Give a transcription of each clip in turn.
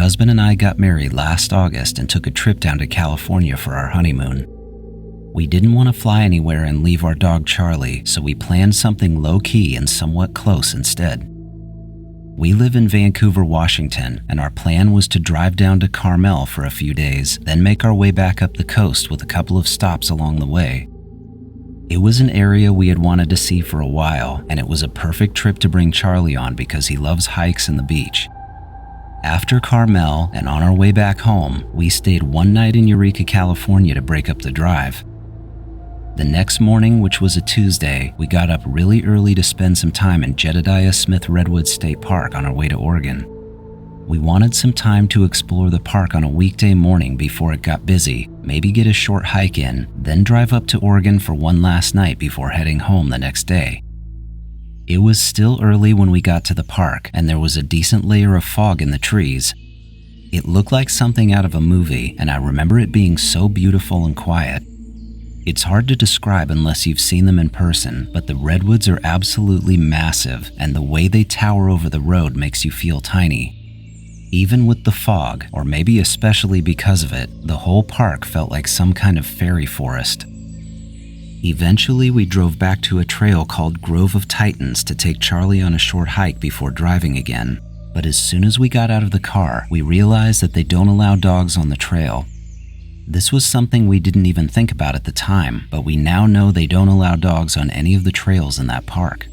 husband and I got married last August and took a trip down to California for our honeymoon. We didn't want to fly anywhere and leave our dog Charlie, so we planned something low-key and somewhat close instead. We live in Vancouver, Washington, and our plan was to drive down to Carmel for a few days, then make our way back up the coast with a couple of stops along the way. It was an area we had wanted to see for a while, and it was a perfect trip to bring Charlie on because he loves hikes and the beach. After Carmel and on our way back home, we stayed one night in Eureka, California to break up the drive. The next morning, which was a Tuesday, we got up really early to spend some time in Jedediah Smith Redwoods State Park on our way to Oregon. We wanted some time to explore the park on a weekday morning before it got busy, maybe get a short hike in, then drive up to Oregon for one last night before heading home the next day. It was still early when we got to the park, and there was a decent layer of fog in the trees. It looked like something out of a movie, and I remember it being so beautiful and quiet. It's hard to describe unless you've seen them in person, but the redwoods are absolutely massive, and the way they tower over the road makes you feel tiny. Even with the fog, or maybe especially because of it, the whole park felt like some kind of fairy forest. Eventually, we drove back to a trail called Grove of Titans to take Charlie on a short hike before driving again. But as soon as we got out of the car, we realized that they don't allow dogs on the trail. This was something we didn't even think about at the time, but we now know they don't allow dogs on any of the trails in that park.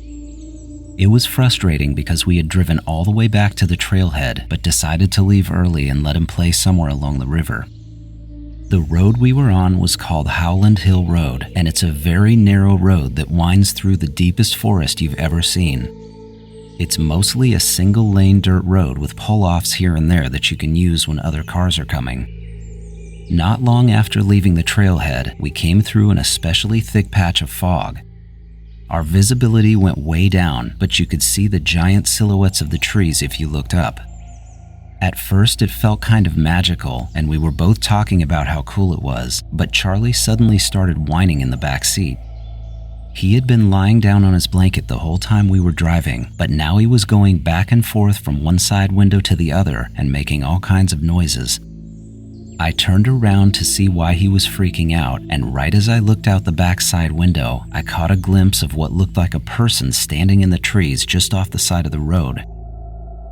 It was frustrating because we had driven all the way back to the trailhead, but decided to leave early and let him play somewhere along the river. The road we were on was called Howland Hill Road, and it's a very narrow road that winds through the deepest forest you've ever seen. It's mostly a single-lane dirt road with pull-offs here and there that you can use when other cars are coming. Not long after leaving the trailhead, we came through an especially thick patch of fog. Our visibility went way down, but you could see the giant silhouettes of the trees if you looked up. At first, it felt kind of magical, and we were both talking about how cool it was, but Charlie suddenly started whining in the back seat. He had been lying down on his blanket the whole time we were driving, but now he was going back and forth from one side window to the other and making all kinds of noises. I turned around to see why he was freaking out, and right as I looked out the back side window, I caught a glimpse of what looked like a person standing in the trees just off the side of the road.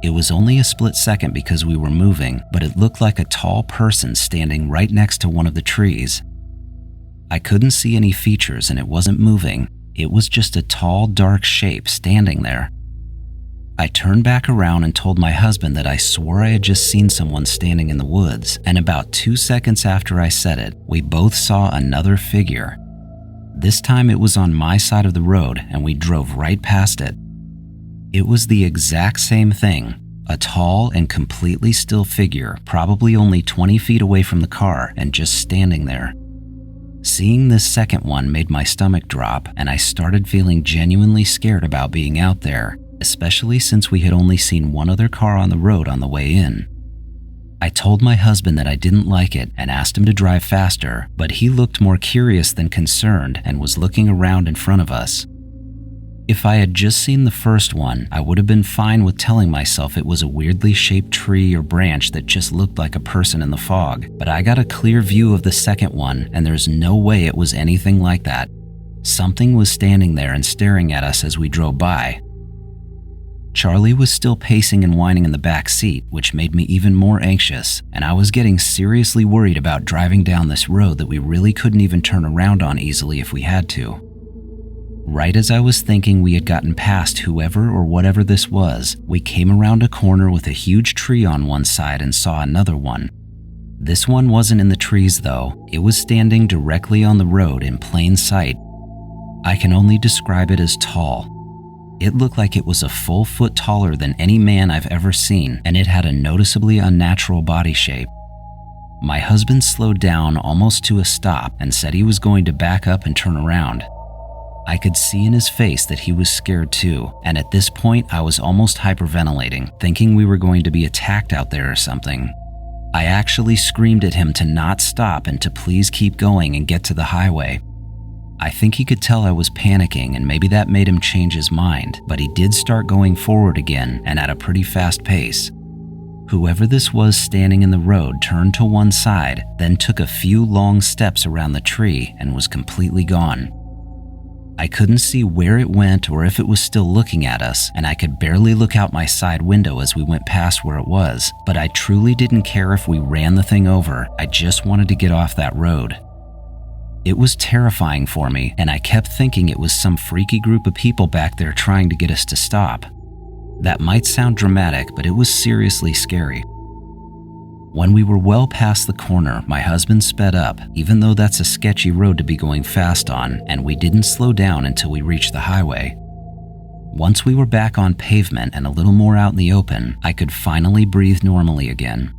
It was only a split second because we were moving, but it looked like a tall person standing right next to one of the trees. I couldn't see any features and it wasn't moving. It was just a tall, dark shape standing there. I turned back around and told my husband that I swore I had just seen someone standing in the woods, and about 2 seconds after I said it, we both saw another figure. This time it was on my side of the road and we drove right past it. It was the exact same thing, a tall and completely still figure, probably only 20 feet away from the car and just standing there. Seeing this second one made my stomach drop, and I started feeling genuinely scared about being out there, especially since we had only seen one other car on the road on the way in. I told my husband that I didn't like it and asked him to drive faster, but he looked more curious than concerned and was looking around in front of us. If I had just seen the first one, I would have been fine with telling myself it was a weirdly shaped tree or branch that just looked like a person in the fog, but I got a clear view of the second one, and there's no way it was anything like that. Something was standing there and staring at us as we drove by. Charlie was still pacing and whining in the back seat, which made me even more anxious, and I was getting seriously worried about driving down this road that we really couldn't even turn around on easily if we had to. Right as I was thinking we had gotten past whoever or whatever this was, we came around a corner with a huge tree on one side and saw another one. This one wasn't in the trees though, it was standing directly on the road in plain sight. I can only describe it as tall. It looked like it was a full foot taller than any man I've ever seen, and it had a noticeably unnatural body shape. My husband slowed down almost to a stop and said he was going to back up and turn around. I could see in his face that he was scared too, and at this point I was almost hyperventilating, thinking we were going to be attacked out there or something. I actually screamed at him to not stop and to please keep going and get to the highway. I think he could tell I was panicking, and maybe that made him change his mind, but he did start going forward again and at a pretty fast pace. Whoever this was standing in the road turned to one side, then took a few long steps around the tree and was completely gone. I couldn't see where it went or if it was still looking at us, and I could barely look out my side window as we went past where it was, but I truly didn't care if we ran the thing over. I just wanted to get off that road. It was terrifying for me, and I kept thinking it was some freaky group of people back there trying to get us to stop. That might sound dramatic, but it was seriously scary. When we were well past the corner, my husband sped up, even though that's a sketchy road to be going fast on, and we didn't slow down until we reached the highway. Once we were back on pavement and a little more out in the open, I could finally breathe normally again.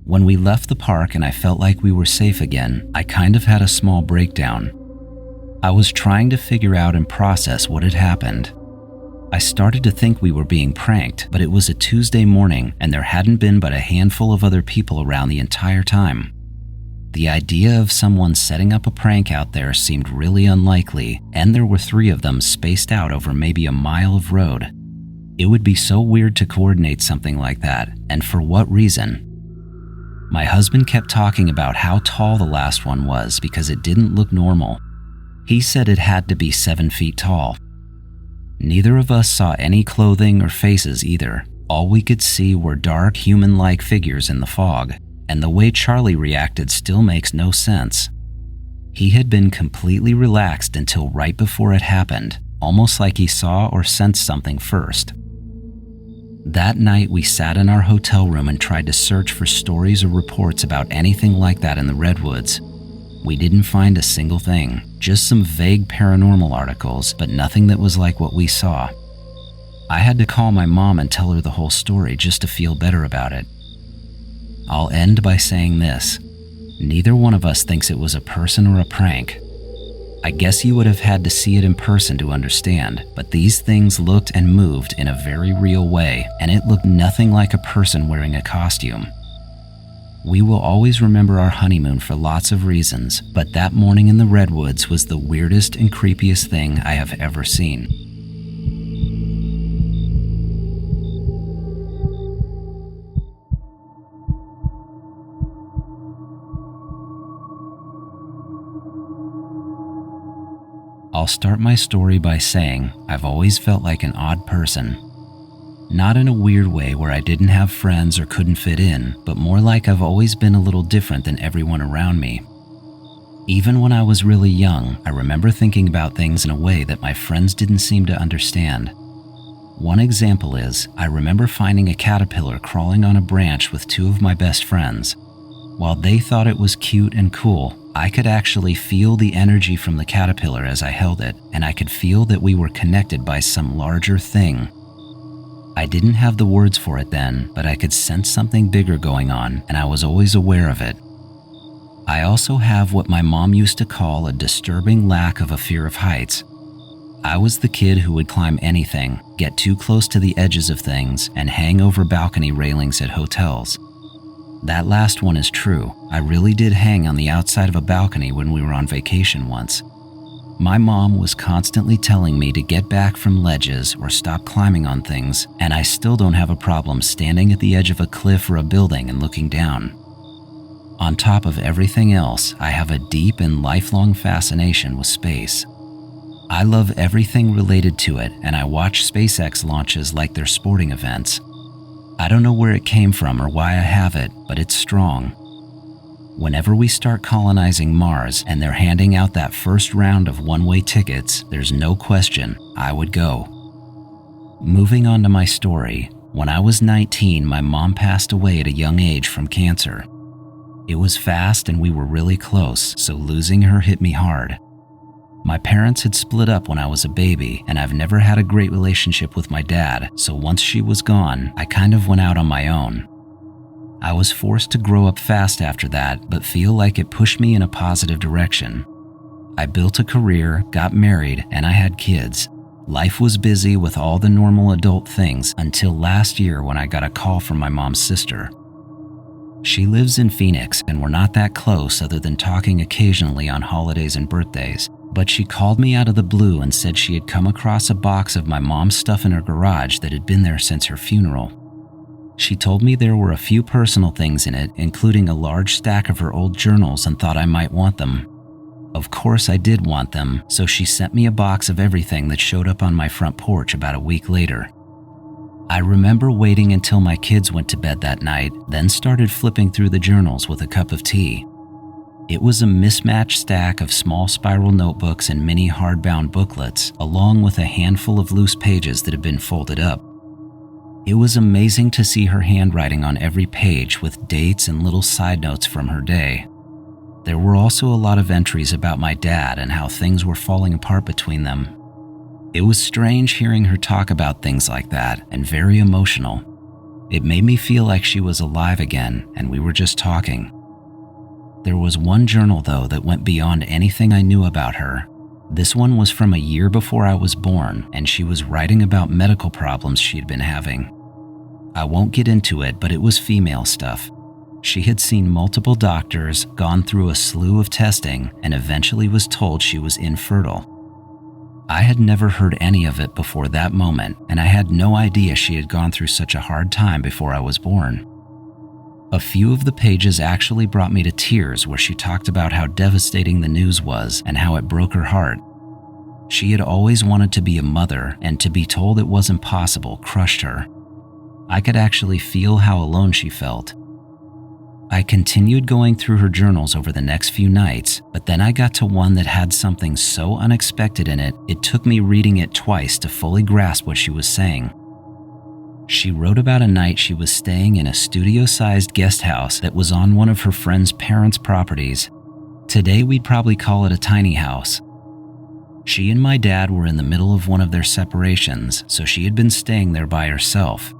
When we left the park and I felt like we were safe again, I kind of had a small breakdown. I was trying to figure out and process what had happened. I started to think we were being pranked, but it was a Tuesday morning and there hadn't been but a handful of other people around the entire time. The idea of someone setting up a prank out there seemed really unlikely, and there were 3 of them spaced out over maybe a mile of road. It would be so weird to coordinate something like that, and for what reason? My husband kept talking about how tall the last one was because it didn't look normal. He said it had to be 7 feet tall. Neither of us saw any clothing or faces either. All we could see were dark, human-like figures in the fog, and the way Charlie reacted still makes no sense. He had been completely relaxed until right before it happened, almost like he saw or sensed something first. That night, we sat in our hotel room and tried to search for stories or reports about anything like that in the Redwoods. We didn't find a single thing, just some vague paranormal articles, but nothing that was like what we saw. I had to call my mom and tell her the whole story just to feel better about it. I'll end by saying this: neither one of us thinks it was a person or a prank. I guess you would have had to see it in person to understand, but these things looked and moved in a very real way, and it looked nothing like a person wearing a costume. We will always remember our honeymoon for lots of reasons, but that morning in the Redwoods was the weirdest and creepiest thing I have ever seen. I'll start my story by saying I've always felt like an odd person. Not in a weird way where I didn't have friends or couldn't fit in, but more like I've always been a little different than everyone around me. Even when I was really young, I remember thinking about things in a way that my friends didn't seem to understand. One example is, I remember finding a caterpillar crawling on a branch with 2 of my best friends. While they thought it was cute and cool, I could actually feel the energy from the caterpillar as I held it, and I could feel that we were connected by some larger thing. I didn't have the words for it then, but I could sense something bigger going on, and I was always aware of it. I also have what my mom used to call a disturbing lack of a fear of heights. I was the kid who would climb anything, get too close to the edges of things, and hang over balcony railings at hotels. That last one is true. I really did hang on the outside of a balcony when we were on vacation once. My mom was constantly telling me to get back from ledges or stop climbing on things, and I still don't have a problem standing at the edge of a cliff or a building and looking down. On top of everything else, I have a deep and lifelong fascination with space. I love everything related to it, and I watch SpaceX launches like they're sporting events. I don't know where it came from or why I have it, but it's strong. Whenever we start colonizing Mars and they're handing out that first round of one-way tickets, there's no question, I would go. Moving on to my story, when I was 19, my mom passed away at a young age from cancer. It was fast and we were really close, so losing her hit me hard. My parents had split up when I was a baby, and I've never had a great relationship with my dad, so once she was gone, I kind of went out on my own. I was forced to grow up fast after that, but feel like it pushed me in a positive direction. I built a career, got married, and I had kids. Life was busy with all the normal adult things until last year when I got a call from my mom's sister. She lives in Phoenix, and we're not that close other than talking occasionally on holidays and birthdays, but she called me out of the blue and said she had come across a box of my mom's stuff in her garage that had been there since her funeral. She told me there were a few personal things in it, including a large stack of her old journals, and thought I might want them. Of course I did want them, so she sent me a box of everything that showed up on my front porch about a week later. I remember waiting until my kids went to bed that night, then started flipping through the journals with a cup of tea. It was a mismatched stack of small spiral notebooks and mini hardbound booklets, along with a handful of loose pages that had been folded up. It was amazing to see her handwriting on every page with dates and little side notes from her day. There were also a lot of entries about my dad and how things were falling apart between them. It was strange hearing her talk about things like that, and very emotional. It made me feel like she was alive again and we were just talking. There was one journal, though, that went beyond anything I knew about her. This one was from a year before I was born, and she was writing about medical problems she'd been having. I won't get into it, but it was female stuff. She had seen multiple doctors, gone through a slew of testing, and eventually was told she was infertile. I had never heard any of it before that moment, and I had no idea she had gone through such a hard time before I was born. A few of the pages actually brought me to tears, where she talked about how devastating the news was and how it broke her heart. She had always wanted to be a mother, and to be told it wasn't possible crushed her. I could actually feel how alone she felt. I continued going through her journals over the next few nights, but then I got to one that had something so unexpected in it, it took me reading it twice to fully grasp what she was saying. She wrote about a night she was staying in a studio-sized guest house that was on one of her friend's parents' properties. Today we'd probably call it a tiny house. She and my dad were in the middle of one of their separations, so she had been staying there by herself.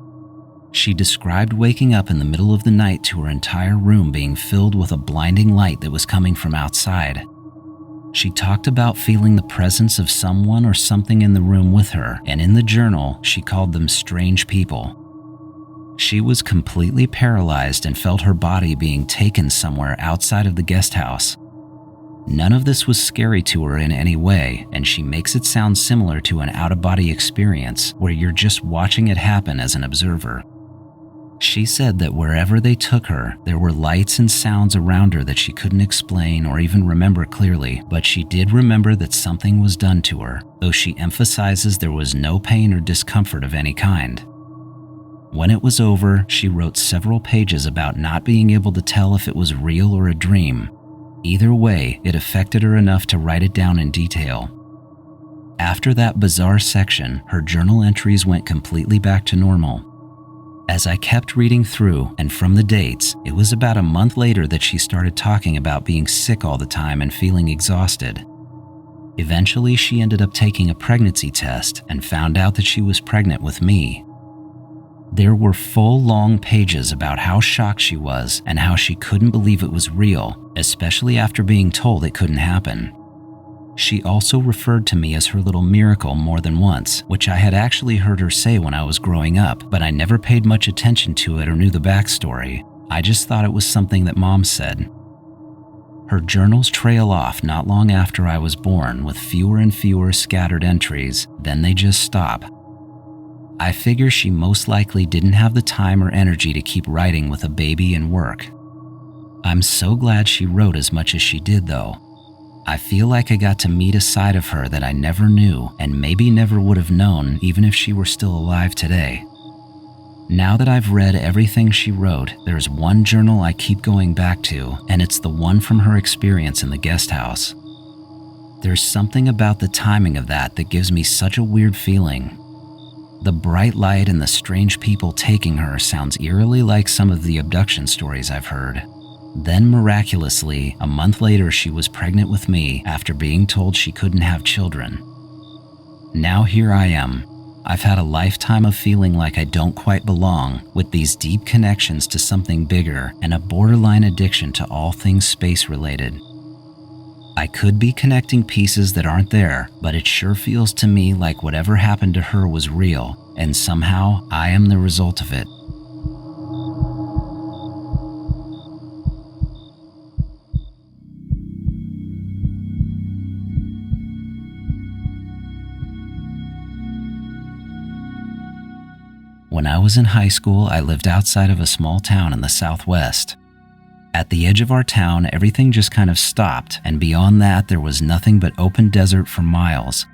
She described waking up in the middle of the night to her entire room being filled with a blinding light that was coming from outside. She talked about feeling the presence of someone or something in the room with her, and in the journal, she called them strange people. She was completely paralyzed and felt her body being taken somewhere outside of the guest house. None of this was scary to her in any way, and she makes it sound similar to an out-of-body experience where you're just watching it happen as an observer. She said that wherever they took her, there were lights and sounds around her that she couldn't explain or even remember clearly, but she did remember that something was done to her, though she emphasizes there was no pain or discomfort of any kind. When it was over, she wrote several pages about not being able to tell if it was real or a dream. Either way, it affected her enough to write it down in detail. After that bizarre section, her journal entries went completely back to normal. As I kept reading through, and from the dates, it was about a month later that she started talking about being sick all the time and feeling exhausted. Eventually, she ended up taking a pregnancy test and found out that she was pregnant with me. There were full long pages about how shocked she was and how she couldn't believe it was real, especially after being told it couldn't happen. She also referred to me as her little miracle more than once, which I had actually heard her say when I was growing up, but I never paid much attention to it or knew the backstory. I just thought it was something that Mom said. Her journals trail off not long after I was born with fewer and fewer scattered entries, then they just stop. I figure she most likely didn't have the time or energy to keep writing with a baby and work. I'm so glad she wrote as much as she did, though. I feel like I got to meet a side of her that I never knew and maybe never would have known even if she were still alive today. Now that I've read everything she wrote, there's one journal I keep going back to, and it's the one from her experience in the guest house. There's something about the timing of that gives me such a weird feeling. The bright light and the strange people taking her sounds eerily like some of the abduction stories I've heard. Then miraculously, a month later she was pregnant with me after being told she couldn't have children. Now here I am. I've had a lifetime of feeling like I don't quite belong, with these deep connections to something bigger and a borderline addiction to all things space-related. I could be connecting pieces that aren't there, but it sure feels to me like whatever happened to her was real, and somehow I am the result of it. When I was in high school, I lived outside of a small town in the Southwest. At the edge of our town, everything just kind of stopped, and beyond that, there was nothing but open desert for miles.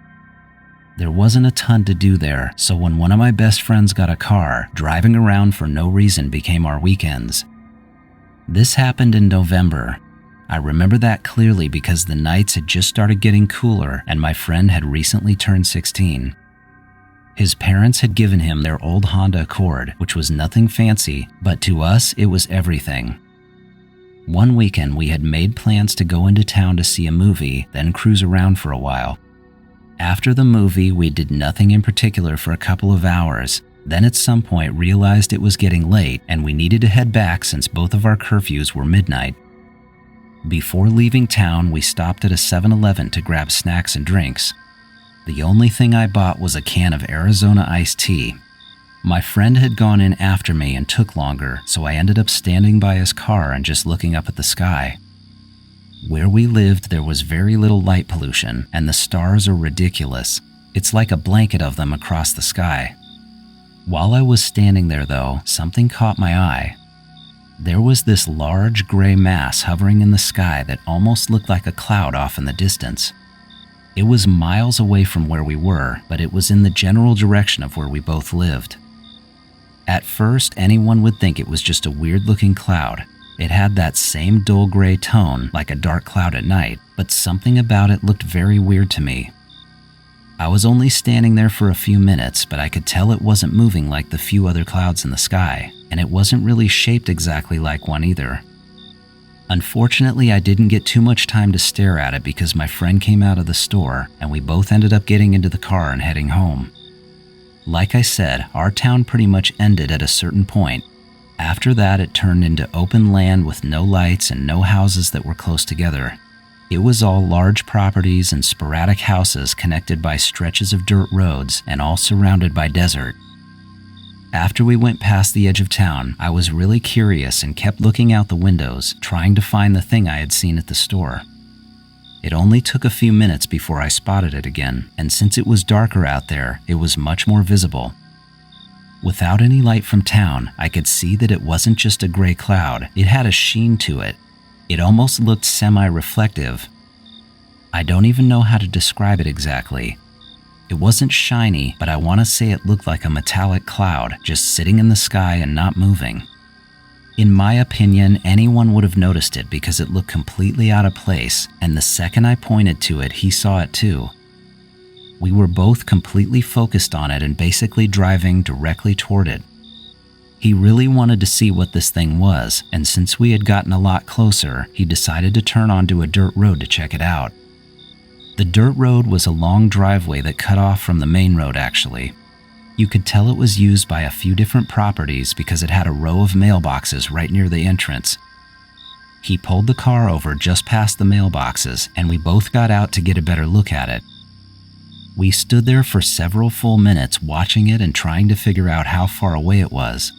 There wasn't a ton to do there, so when one of my best friends got a car, driving around for no reason became our weekends. This happened in November. I remember that clearly because the nights had just started getting cooler and my friend had recently turned 16. His parents had given him their old Honda Accord, which was nothing fancy, but to us it was everything. One weekend we had made plans to go into town to see a movie, then cruise around for a while. After the movie, we did nothing in particular for a couple of hours, then at some point realized it was getting late and we needed to head back since both of our curfews were midnight. Before leaving town, we stopped at a 7-Eleven to grab snacks and drinks. The only thing I bought was a can of Arizona iced tea. My friend had gone in after me and took longer, so I ended up standing by his car and just looking up at the sky. Where we lived, there was very little light pollution, and the stars are ridiculous. It's like a blanket of them across the sky. While I was standing there, though, something caught my eye. There was this large gray mass hovering in the sky that almost looked like a cloud off in the distance. It was miles away from where we were, but it was in the general direction of where we both lived. At first, anyone would think it was just a weird-looking cloud. It had that same dull gray tone, like a dark cloud at night, but something about it looked very weird to me. I was only standing there for a few minutes, but I could tell it wasn't moving like the few other clouds in the sky, and it wasn't really shaped exactly like one either. Unfortunately, I didn't get too much time to stare at it because my friend came out of the store, and we both ended up getting into the car and heading home. Like I said, our town pretty much ended at a certain point. After that, it turned into open land with no lights and no houses that were close together. It was all large properties and sporadic houses connected by stretches of dirt roads and all surrounded by desert. After we went past the edge of town, I was really curious and kept looking out the windows, trying to find the thing I had seen at the store. It only took a few minutes before I spotted it again, and since it was darker out there, it was much more visible. Without any light from town, I could see that it wasn't just a gray cloud, it had a sheen to it. It almost looked semi-reflective. I don't even know how to describe it exactly. It wasn't shiny, but I want to say it looked like a metallic cloud, just sitting in the sky and not moving. In my opinion, anyone would have noticed it because it looked completely out of place, and the second I pointed to it, he saw it too. We were both completely focused on it and basically driving directly toward it. He really wanted to see what this thing was, and since we had gotten a lot closer, he decided to turn onto a dirt road to check it out. The dirt road was a long driveway that cut off from the main road actually. You could tell it was used by a few different properties because it had a row of mailboxes right near the entrance. He pulled the car over just past the mailboxes, and we both got out to get a better look at it. We stood there for several full minutes watching it and trying to figure out how far away it was.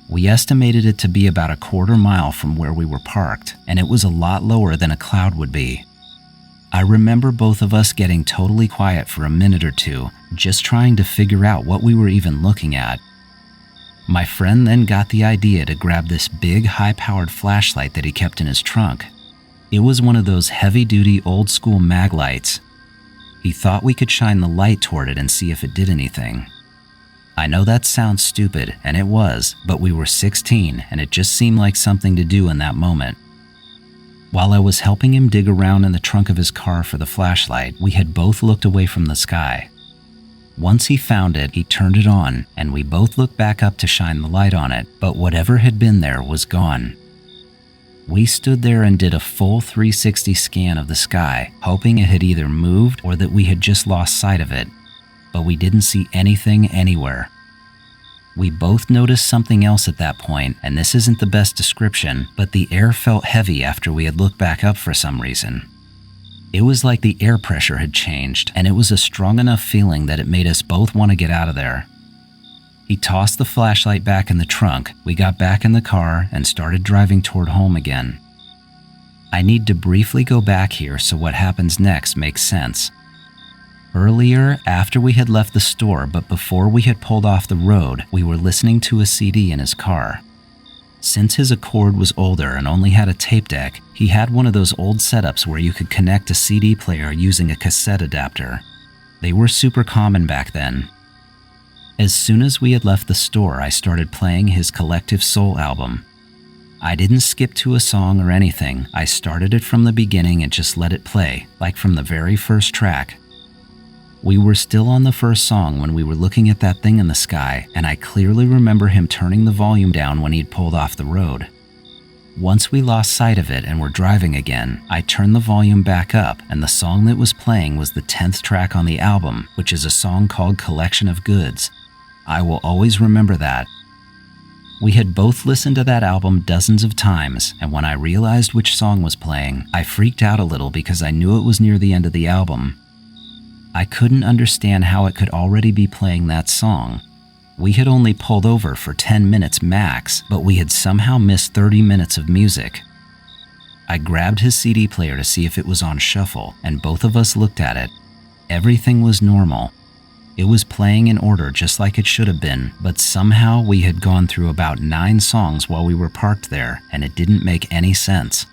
We estimated it to be about a quarter mile from where we were parked, and it was a lot lower than a cloud would be. I remember both of us getting totally quiet for a minute or two, just trying to figure out what we were even looking at. My friend then got the idea to grab this big, high-powered flashlight that he kept in his trunk. It was one of those heavy-duty, old-school mag lights. He thought we could shine the light toward it and see if it did anything. I know that sounds stupid, and it was, but we were 16, and it just seemed like something to do in that moment. While I was helping him dig around in the trunk of his car for the flashlight, we had both looked away from the sky. Once he found it, he turned it on, and we both looked back up to shine the light on it, but whatever had been there was gone. We stood there and did a full 360 scan of the sky, hoping it had either moved or that we had just lost sight of it, but we didn't see anything anywhere. We both noticed something else at that point, and this isn't the best description, but the air felt heavy after we had looked back up for some reason. It was like the air pressure had changed, and it was a strong enough feeling that it made us both want to get out of there. He tossed the flashlight back in the trunk, we got back in the car, and started driving toward home again. I need to briefly go back here so what happens next makes sense. Earlier, after we had left the store but before we had pulled off the road, we were listening to a CD in his car. Since his Accord was older and only had a tape deck, he had one of those old setups where you could connect a CD player using a cassette adapter. They were super common back then. As soon as we had left the store, I started playing his Collective Soul album. I didn't skip to a song or anything. I started it from the beginning and just let it play, like from the very first track. We were still on the first song when we were looking at that thing in the sky, and I clearly remember him turning the volume down when he'd pulled off the road. Once we lost sight of it and were driving again, I turned the volume back up, and the song that was playing was the 10th track on the album, which is a song called Collection of Goods. I will always remember that. We had both listened to that album dozens of times, and when I realized which song was playing, I freaked out a little because I knew it was near the end of the album. I couldn't understand how it could already be playing that song. We had only pulled over for 10 minutes max, but we had somehow missed 30 minutes of music. I grabbed his CD player to see if it was on shuffle, and both of us looked at it. Everything was normal. It was playing in order just like it should have been, but somehow we had gone through about 9 songs while we were parked there, and it didn't make any sense.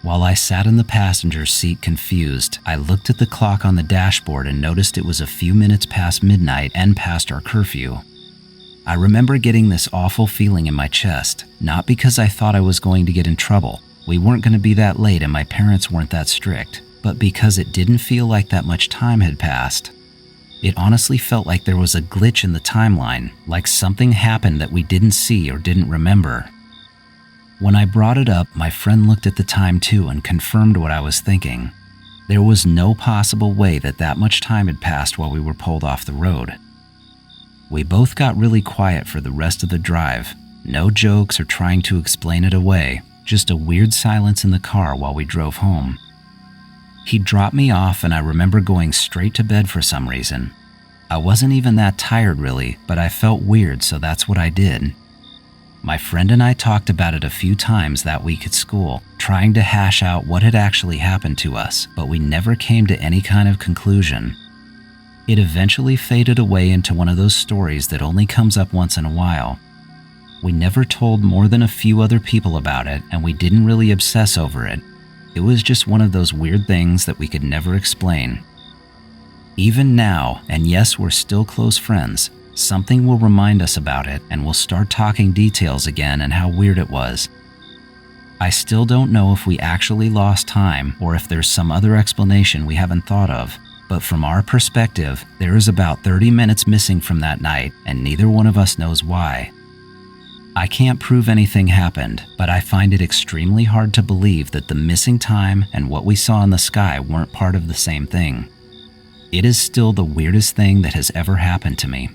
While I sat in the passenger seat confused, I looked at the clock on the dashboard and noticed it was a few minutes past midnight and past our curfew. I remember getting this awful feeling in my chest, not because I thought I was going to get in trouble. We weren't going to be that late and my parents weren't that strict, but because it didn't feel like that much time had passed. It honestly felt like there was a glitch in the timeline, like something happened that we didn't see or didn't remember. When I brought it up, my friend looked at the time too and confirmed what I was thinking. There was no possible way that much time had passed while we were pulled off the road. We both got really quiet for the rest of the drive. No jokes or trying to explain it away, just a weird silence in the car while we drove home. He dropped me off and I remember going straight to bed for some reason. I wasn't even that tired really, but I felt weird, so that's what I did. My friend and I talked about it a few times that week at school, trying to hash out what had actually happened to us, but we never came to any kind of conclusion. It eventually faded away into one of those stories that only comes up once in a while. We never told more than a few other people about it, and we didn't really obsess over it. It was just one of those weird things that we could never explain. Even now, and yes, we're still close friends, something will remind us about it and we'll start talking details again and how weird it was. I still don't know if we actually lost time or if there's some other explanation we haven't thought of, but from our perspective, there is about 30 minutes missing from that night and neither one of us knows why. I can't prove anything happened, but I find it extremely hard to believe that the missing time and what we saw in the sky weren't part of the same thing. It is still the weirdest thing that has ever happened to me.